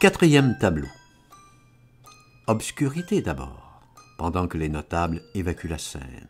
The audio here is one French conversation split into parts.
Quatrième tableau. Obscurité d'abord, pendant que les notables évacuent la scène.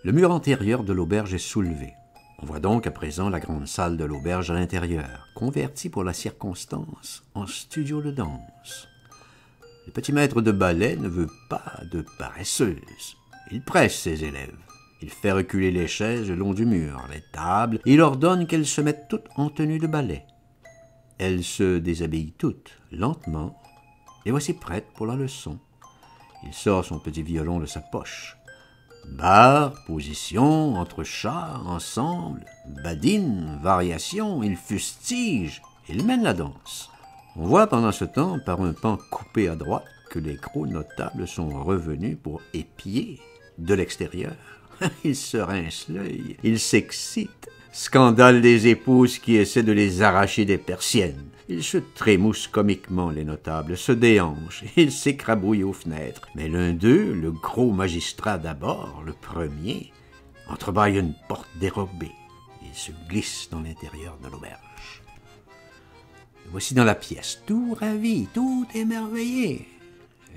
Le mur antérieur de l'auberge est soulevé. On voit donc à présent la grande salle de l'auberge à l'intérieur, convertie pour la circonstance en studio de danse. Le petit maître de ballet ne veut pas de paresseuse. Il presse ses élèves. Il fait reculer les chaises le long du mur, les tables, et il ordonne qu'elles se mettent toutes en tenue de ballet. Elles se déshabillent toutes, lentement, et voici prêtes pour la leçon. Il sort son petit violon de sa poche. Barre, position, entrechat, ensemble, badine, variation, il fustige, il mène la danse. On voit pendant ce temps, par un pan coupé à droite, que les gros notables sont revenus pour épier de l'extérieur. Ils se rincent l'œil, ils s'excitent. Scandale des épouses qui essaient de les arracher des persiennes. Ils se trémoussent comiquement, les notables, se déhanchent, ils s'écrabouillent aux fenêtres. Mais l'un d'eux, le gros magistrat d'abord, le premier, entrebâille une porte dérobée. Il se glisse dans l'intérieur de l'auberge. Voici dans la pièce, tout ravi, tout émerveillé.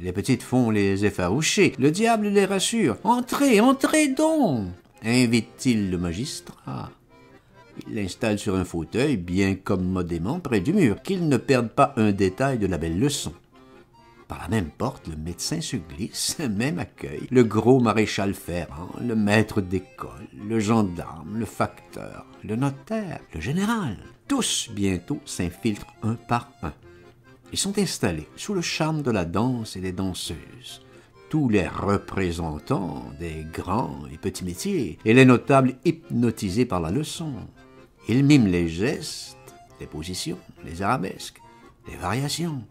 Les petites font les effarouchés. Le diable les rassure. « Entrez, entrez donc !» invite-t-il le magistrat. Il l'installe sur un fauteuil bien commodément près du mur, qu'il ne perde pas un détail de la belle leçon. Par la même porte, le médecin se glisse, même accueil. Le gros maréchal ferrant, le maître d'école, le gendarme, le facteur, le notaire, le général. Tous, bientôt, s'infiltrent un par un. Ils sont installés sous le charme de la danse et des danseuses. Tous les représentants des grands et petits métiers, et les notables hypnotisés par la leçon. Ils miment les gestes, les positions, les arabesques, les variations.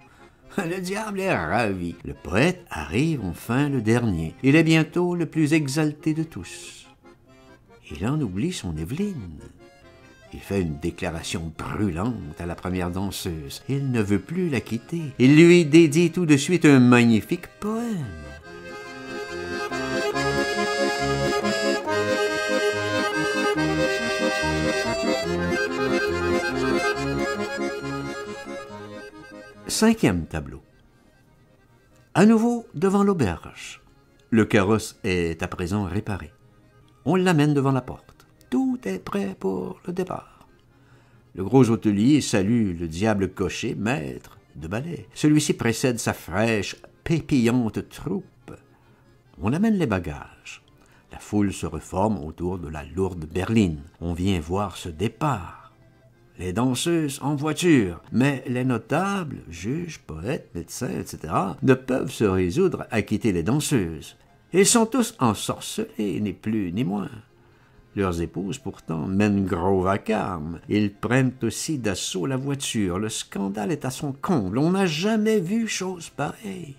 Le diable est ravi. Le poète arrive enfin le dernier. Il est bientôt le plus exalté de tous. Il en oublie son Évelyne. Il fait une déclaration brûlante à la première danseuse. Il ne veut plus la quitter. Il lui dédie tout de suite un magnifique poème. Cinquième tableau. À nouveau devant l'auberge. Le carrosse est à présent réparé. On l'amène devant la porte. Tout est prêt pour le départ. Le gros hôtelier salue le diable cocher, maître de ballet. Celui-ci précède sa fraîche, pépillante troupe. On amène les bagages. La foule se reforme autour de la lourde berline. On vient voir ce départ. Les danseuses en voiture, mais les notables, juges, poètes, médecins, etc., ne peuvent se résoudre à quitter les danseuses. Ils sont tous ensorcelés, ni plus ni moins. Leurs épouses, pourtant, mènent gros vacarme. Ils prennent aussi d'assaut la voiture. Le scandale est à son comble. On n'a jamais vu chose pareille.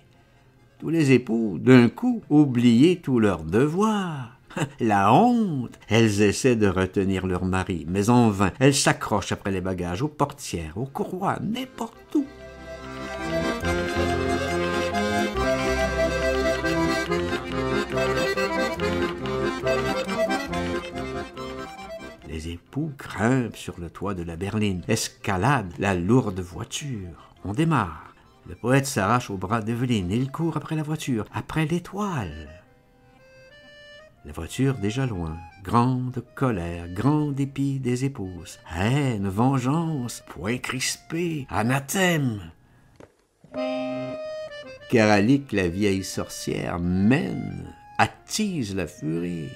Tous les époux, d'un coup, oubliaient tous leurs devoirs. La honte! Elles essaient de retenir leur mari, mais en vain. Elles s'accrochent après les bagages, aux portières, aux courroies, n'importe où. Les époux grimpent sur le toit de la berline, escaladent la lourde voiture. On démarre. Le poète s'arrache au bras d'Évelyne. Il court après la voiture, après l'étoile. La voiture déjà loin, grande colère, grand dépit des épouses, haine, vengeance, poing crispé, anathème. Karalik, la vieille sorcière, mène, attise la furie.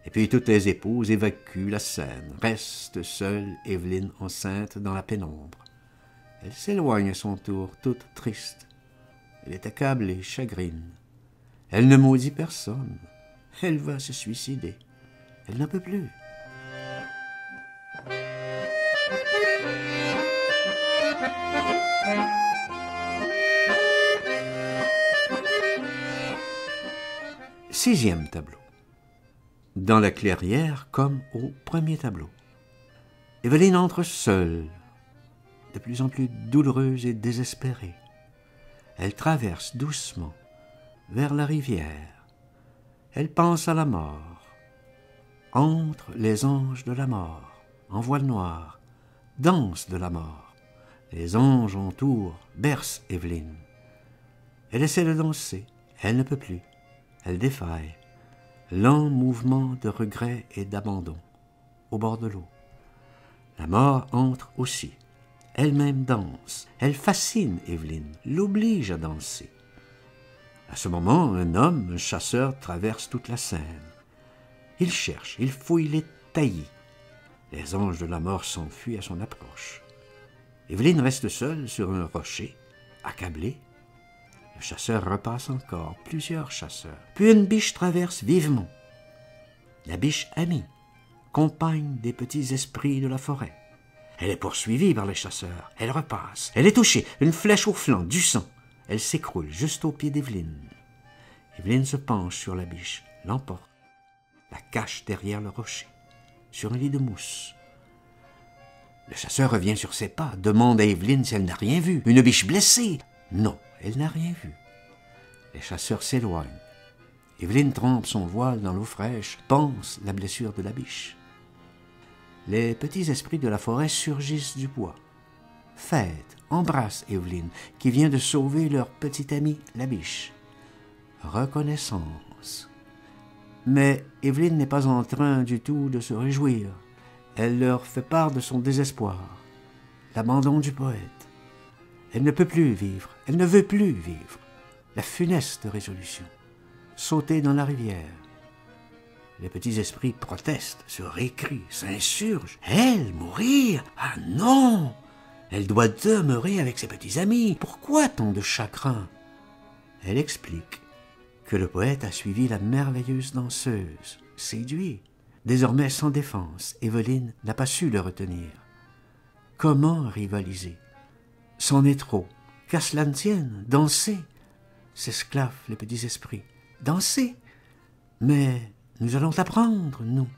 Et puis toutes les épouses évacuent la scène. Reste seule Évelyne enceinte dans la pénombre. Elle s'éloigne à son tour, toute triste. Elle est accablée, chagrine. Elle ne maudit personne. Elle va se suicider. Elle n'en peut plus. Sixième tableau. Dans la clairière comme au premier tableau. Évelyne entre seule, de plus en plus douloureuse et désespérée. Elle traverse doucement vers la rivière. Elle pense à la mort. Entre les anges de la mort, en voile noir, danse de la mort. Les anges entourent, bercent Évelyne. Elle essaie de danser, elle ne peut plus. Elle défaille. Lent mouvement de regret et d'abandon, au bord de l'eau. La mort entre aussi. Elle-même danse. Elle fascine Évelyne, l'oblige à danser. À ce moment, un homme, un chasseur, traverse toute la scène. Il cherche, il fouille les taillis. Les anges de la mort s'enfuient à son approche. Évelyne reste seule sur un rocher, accablée. Le chasseur repasse encore, plusieurs chasseurs. Puis une biche traverse vivement. La biche amie, compagne des petits esprits de la forêt. Elle est poursuivie par les chasseurs. Elle repasse. Elle est touchée, une flèche au flanc, du sang. Elle s'écroule juste au pied d'Évelyne. Évelyne se penche sur la biche, l'emporte, la cache derrière le rocher, sur un lit de mousse. Le chasseur revient sur ses pas, demande à Évelyne si elle n'a rien vu. Une biche blessée? Non, elle n'a rien vu. Les chasseurs s'éloignent. Évelyne trempe son voile dans l'eau fraîche, pense la blessure de la biche. Les petits esprits de la forêt surgissent du bois. Fête, embrasse Évelyne, qui vient de sauver leur petite amie, la biche. Reconnaissance. Mais Évelyne n'est pas en train du tout de se réjouir. Elle leur fait part de son désespoir, l'abandon du poète. Elle ne peut plus vivre, elle ne veut plus vivre. La funeste résolution. Sauter dans la rivière. Les petits esprits protestent, se récrient, s'insurgent. Elle, mourir? Ah non! Elle doit demeurer avec ses petits amis. Pourquoi tant de chagrin? Elle explique que le poète a suivi la merveilleuse danseuse, séduit. Désormais sans défense, Évelyne n'a pas su le retenir. Comment rivaliser? C'en est trop. Qu'à cela ne tienne, danser, s'esclaffent les petits esprits. Danser? Mais nous allons t'apprendre, nous,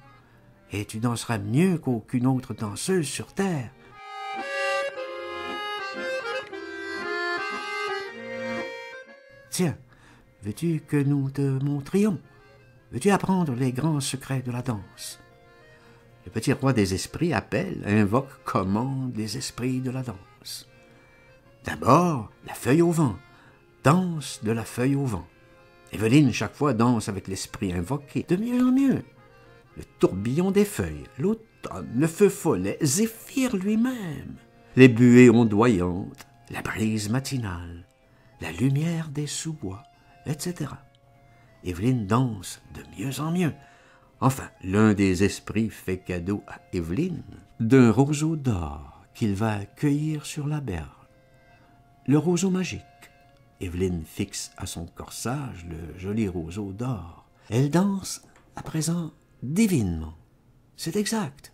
et tu danseras mieux qu'aucune autre danseuse sur terre. Tiens, veux-tu que nous te montrions? Veux-tu apprendre les grands secrets de la danse? Le petit roi des esprits appelle, invoque, commande les esprits de la danse. D'abord, la feuille au vent. Danse de la feuille au vent. Évelyne, chaque fois, danse avec l'esprit invoqué, de mieux en mieux. Le tourbillon des feuilles, l'automne, le feu follet, Zéphyr lui-même, les buées ondoyantes, la brise matinale, la lumière des sous-bois, etc. Évelyne danse de mieux en mieux. Enfin, l'un des esprits fait cadeau à Évelyne d'un roseau d'or qu'il va cueillir sur la berge. Le roseau magique. Évelyne fixe à son corsage le joli roseau d'or. Elle danse à présent divinement. C'est exact.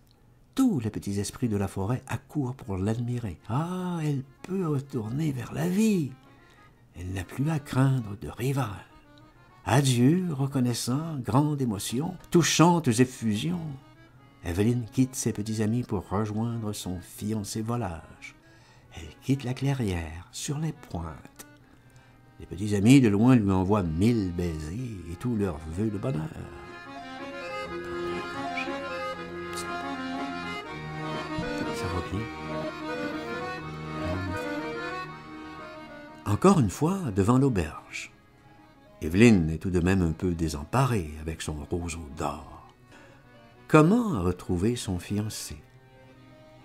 Tous les petits esprits de la forêt accourent pour l'admirer. Ah, elle peut retourner vers la vie. Elle n'a plus à craindre de rival. Adieu, reconnaissant, grande émotion, touchantes effusions. Évelyne quitte ses petits amis pour rejoindre son fiancé volage. Elle quitte la clairière, sur les pointes. Les petits amis de loin lui envoient 1000 baisers et tous leurs vœux de bonheur. Ça va bien. Encore une fois, devant l'auberge. Évelyne est tout de même un peu désemparée avec son roseau d'or. Comment retrouver son fiancé?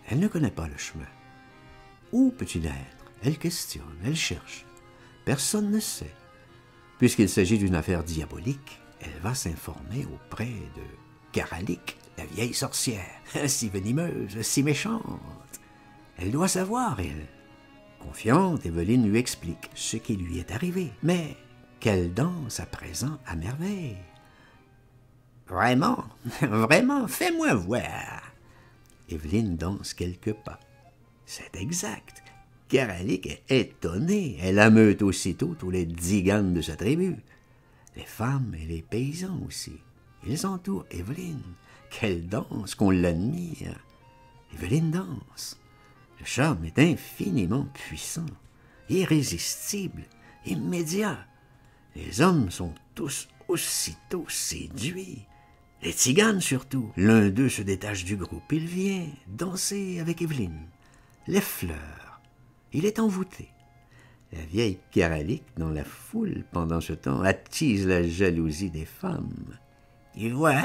Elle ne connaît pas le chemin. Où peut-il être? Elle questionne, elle cherche. Personne ne sait. Puisqu'il s'agit d'une affaire diabolique, elle va s'informer auprès de Karalik, la vieille sorcière, si venimeuse, si méchante. Elle doit savoir, elle. Confiante, Évelyne lui explique ce qui lui est arrivé. Mais qu'elle danse à présent à merveille. Vraiment, vraiment, fais-moi voir. Évelyne danse quelques pas. C'est exact. Karalik est étonnée. Elle ameute aussitôt tous les tziganes de sa tribu. Les femmes et les paysans aussi. Ils entourent Évelyne. Qu'elle danse, qu'on l'admire. Évelyne danse. Le charme est infiniment puissant, irrésistible, immédiat. Les hommes sont tous aussitôt séduits. Les tziganes surtout. L'un d'eux se détache du groupe. Il vient danser avec Évelyne. Les fleurs. Il est envoûté. La vieille Karalik, dans la foule, pendant ce temps, attise la jalousie des femmes. Tu vois,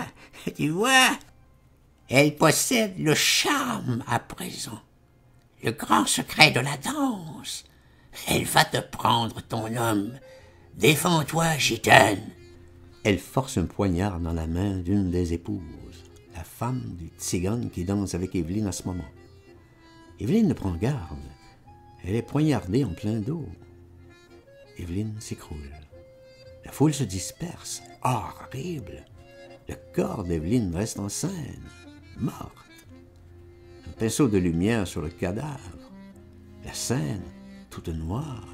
elle possède le charme à présent, le grand secret de la danse. Elle va te prendre ton homme. Défends-toi, gitane. Elle force un poignard dans la main d'une des épouses, la femme du tzigane qui danse avec Evelyne à ce moment. Evelyne ne prend garde. Elle est poignardée en plein dos. Evelyne s'écroule. La foule se disperse. Horrible! Le corps d'Evelyne reste en scène, morte. Un pinceau de lumière sur le cadavre. La scène toute noire.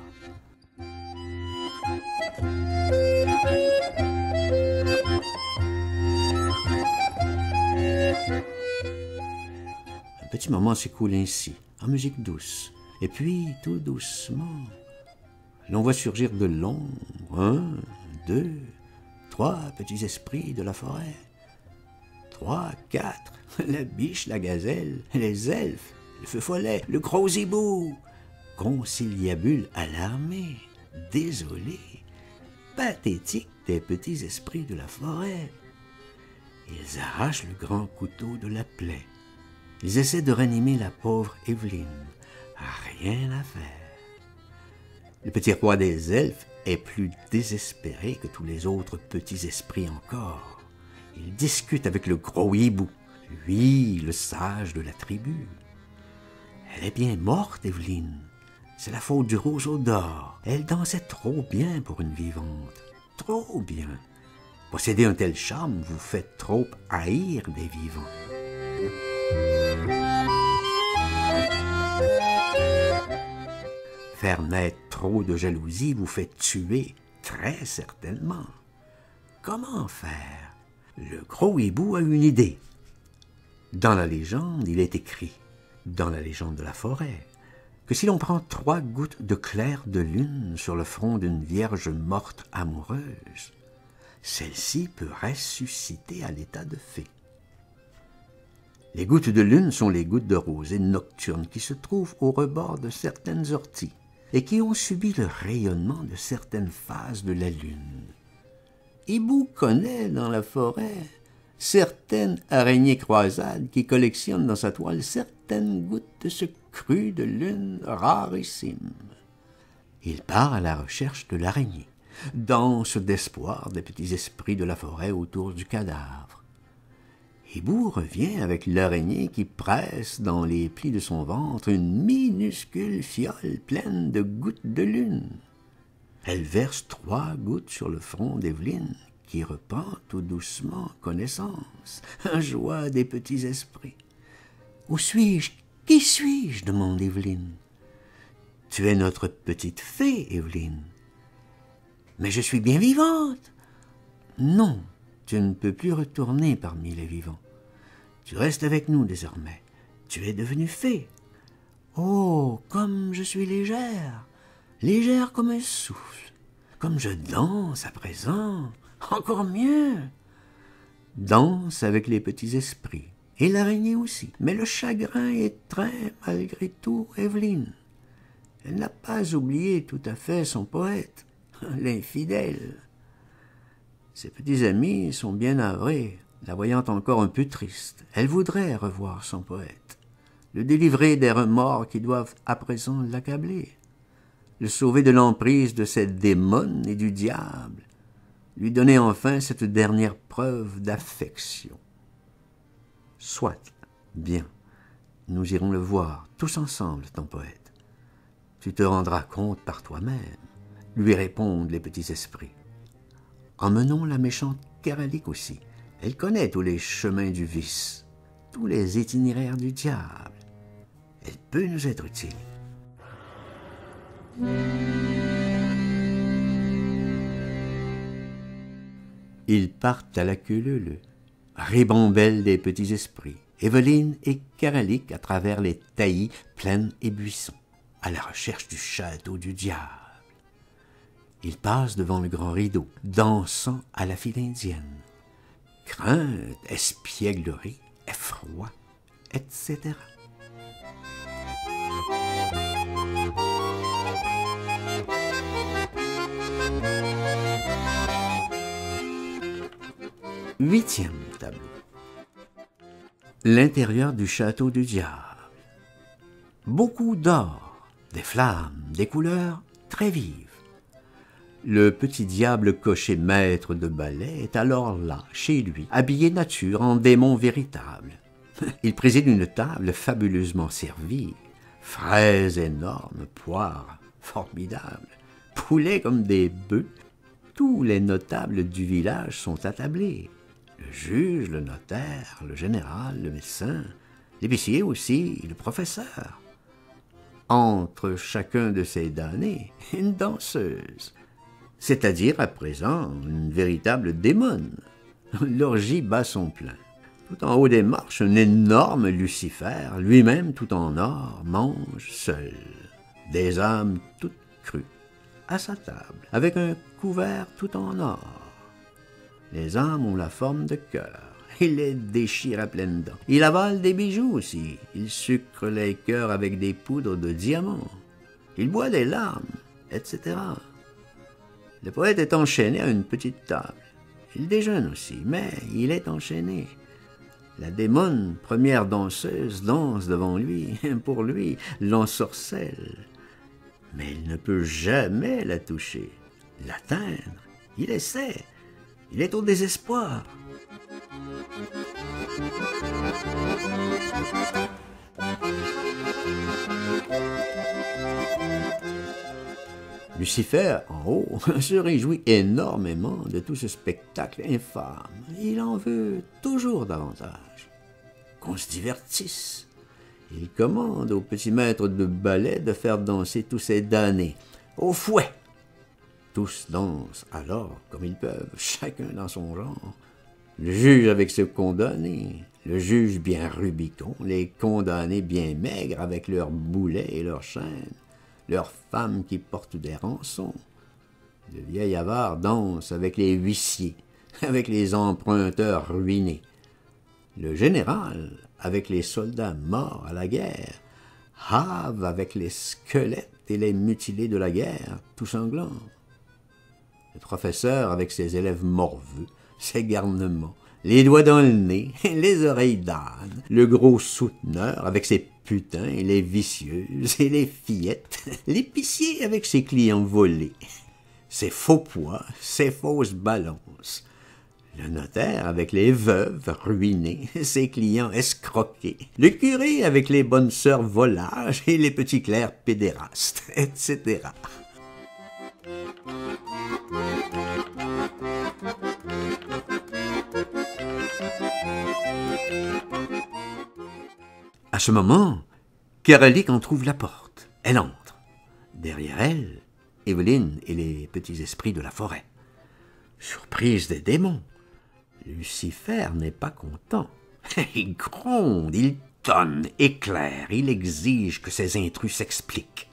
Un petit moment s'écoule ainsi, en musique douce. Et puis, tout doucement, l'on voit surgir de l'ombre 1, 2, 3 petits esprits de la forêt. 3, 4, la biche, la gazelle, les elfes, le feu follet, le gros hibou. Conciliabule alarmé, désolé, pathétique des petits esprits de la forêt. Ils arrachent le grand couteau de la plaie. Ils essaient de ranimer la pauvre Evelyne. Rien à faire. Le petit roi des elfes est plus désespéré que tous les autres petits esprits encore. Il discute avec le gros hibou, lui, le sage de la tribu. Elle est bien morte, Evelyne. C'est la faute du roseau d'or. Elle dansait trop bien pour une vivante. Trop bien. Posséder un tel charme vous fait trop haïr des vivants. Faire naître trop de jalousie vous fait tuer, très certainement. Comment faire? Le gros hibou a une idée. Dans la légende, il est écrit, dans la légende de la forêt, que si l'on prend 3 gouttes de clair de lune sur le front d'une vierge morte amoureuse, celle-ci peut ressusciter à l'état de fée. Les gouttes de lune sont les gouttes de rosée nocturne qui se trouvent au rebord de certaines orties et qui ont subi le rayonnement de certaines phases de la lune. Hibou connaît dans la forêt certaines araignées croisades qui collectionnent dans sa toile certaines gouttes de ce cru de lune rarissime. Il part à la recherche de l'araignée, danse d'espoir des petits esprits de la forêt autour du cadavre. Hibou revient avec l'araignée qui presse dans les plis de son ventre une minuscule fiole pleine de gouttes de lune. Elle verse 3 gouttes sur le front d'Evelyne, qui reprend tout doucement connaissance, en joie des petits esprits. « Où suis-je? Qui suis-je » demande Evelyne. « Tu es notre petite fée, Evelyne. »« Mais je suis bien vivante. »« Non, tu ne peux plus retourner parmi les vivants. Tu restes avec nous désormais. Tu es devenue fée. »« Oh, comme je suis légère, légère comme un souffle, comme je danse à présent, encore mieux. » Danse avec les petits esprits, et l'araignée aussi. Mais le chagrin étreint malgré tout Evelyne. Elle n'a pas oublié tout à fait son poète, l'infidèle. Ses petits amis sont bien navrés, la voyant encore un peu triste. Elle voudrait revoir son poète, le délivrer des remords qui doivent à présent l'accabler, le sauver de l'emprise de cette démone et du diable, lui donner enfin cette dernière preuve d'affection. Soit, bien, nous irons le voir tous ensemble, ton poète. Tu te rendras compte par toi-même, lui répondent les petits esprits. Emmenons la méchante Karalik aussi. Elle connaît tous les chemins du vice, tous les itinéraires du diable. Elle peut nous être utile. Ils partent à la queue leu-leu, ribambelle des petits esprits, Evelyne et Karalik à travers les taillis, plaines et buissons, à la recherche du château du diable. Ils passent devant le grand rideau, dansant à la file indienne. Crainte, espièglerie, effroi, etc. Huitième tableau. L'intérieur du château du diable. Beaucoup d'or, des flammes, des couleurs très vives. Le petit diable cocher maître de ballet est alors là, chez lui, habillé nature en démon véritable. Il préside une table fabuleusement servie, fraises énormes, poires formidables, poulets comme des bœufs. Tous les notables du village sont attablés. Le juge, le notaire, le général, le médecin, l'épicier aussi, le professeur. Entre chacun de ces damnés, une danseuse, c'est-à-dire à présent une véritable démone. L'orgie bat son plein. Tout en haut des marches, un énorme Lucifer, lui-même tout en or, mange seul des âmes toutes crues, à sa table, avec un couvert tout en or. Les âmes ont la forme de cœur. Il les déchire à pleines dents. Il avale des bijoux aussi. Il sucre les cœurs avec des poudres de diamants. Il boit des larmes, etc. Le poète est enchaîné à une petite table. Il déjeune aussi, mais il est enchaîné. La démone, première danseuse, danse devant lui. Pour lui, l'ensorcelle. Mais il ne peut jamais la toucher, l'atteindre. Il essaie. Il est au désespoir. Lucifer, en haut, se réjouit énormément de tout ce spectacle infâme. Il en veut toujours davantage. Qu'on se divertisse. Il commande au petit maître de ballet de faire danser tous ces damnés. Au fouet! Tous dansent alors comme ils peuvent, chacun dans son genre. Le juge avec ses condamnés, le juge bien Rubicon, les condamnés bien maigres avec leurs boulets et leurs chaînes, leurs femmes qui portent des rançons. Le vieil avare danse avec les huissiers, avec les emprunteurs ruinés. Le général avec les soldats morts à la guerre, rave avec les squelettes et les mutilés de la guerre, tout sanglants. Le professeur avec ses élèves morveux, ses garnements, les doigts dans le nez, les oreilles d'âne, le gros souteneur avec ses putains et les vicieuses et les fillettes, l'épicier avec ses clients volés, ses faux pois, ses fausses balances, le notaire avec les veuves ruinées, ses clients escroqués, le curé avec les bonnes sœurs volages et les petits clercs pédérastes, etc. À ce moment, Karalik en trouve la porte. Elle entre. Derrière elle, Evelyne et les petits esprits de la forêt. Surprise des démons, Lucifer n'est pas content. Il gronde, il tonne, éclaire, il exige que ces intrus s'expliquent.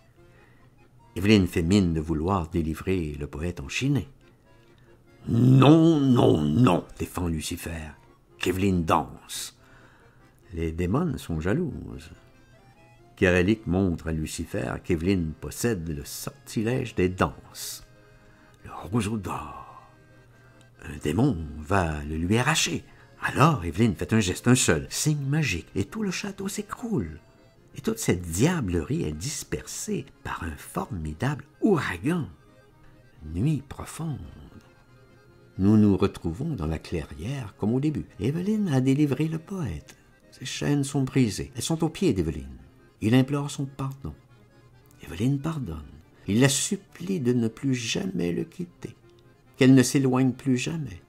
Evelyne fait mine de vouloir délivrer le poète enchaîné. « Non, non, non !» défend Lucifer, qu'Evelyne danse. Les démons sont jalouses. Karalik montre à Lucifer qu'Evelyne possède le sortilège des danses, le roseau d'or. Un démon va le lui arracher. Alors Evelyne fait un geste, un seul, signe magique, et tout le château s'écroule. Et toute cette diablerie est dispersée par un formidable ouragan. Nuit profonde. Nous nous retrouvons dans la clairière comme au début. Evelyne a délivré le poète. Ses chaînes sont brisées. Elles sont aux pieds d'Evelyne. Il implore son pardon. Evelyne pardonne. Il la supplie de ne plus jamais le quitter, qu'elle ne s'éloigne plus jamais.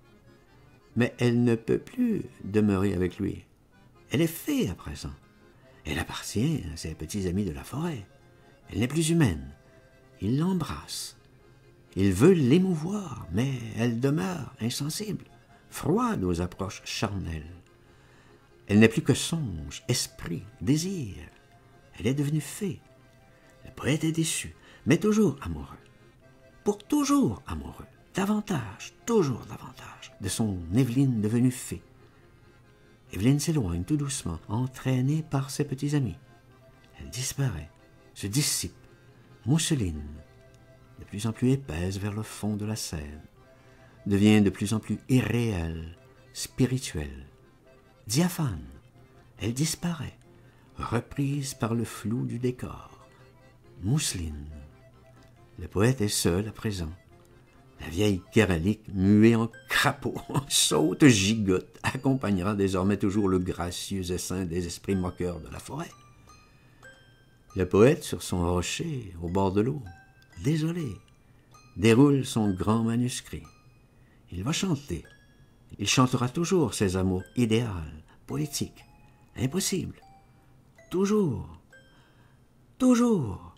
Mais elle ne peut plus demeurer avec lui. Elle est fée à présent. Elle appartient à ses petits amis de la forêt. Elle n'est plus humaine. Il l'embrasse. Il veut l'émouvoir, mais elle demeure insensible, froide aux approches charnelles. Elle n'est plus que songe, esprit, désir. Elle est devenue fée. Le poète est déçu, mais toujours amoureux. Pour toujours amoureux. Davantage, toujours davantage, de son Evelyne devenue fée. Evelyne s'éloigne tout doucement, entraînée par ses petits amis. Elle disparaît, se dissipe, mousseline, de plus en plus épaisse vers le fond de la scène, devient de plus en plus irréelle, spirituelle, diaphane. Elle disparaît, reprise par le flou du décor. Mousseline. Le poète est seul à présent. La vieille Kéralique, muée en crapaud, saute, gigote, accompagnera désormais toujours le gracieux essaim des esprits moqueurs de la forêt. Le poète, sur son rocher, au bord de l'eau, désolé, déroule son grand manuscrit. Il va chanter. Il chantera toujours ses amours idéales, poétiques, impossibles. Toujours, toujours.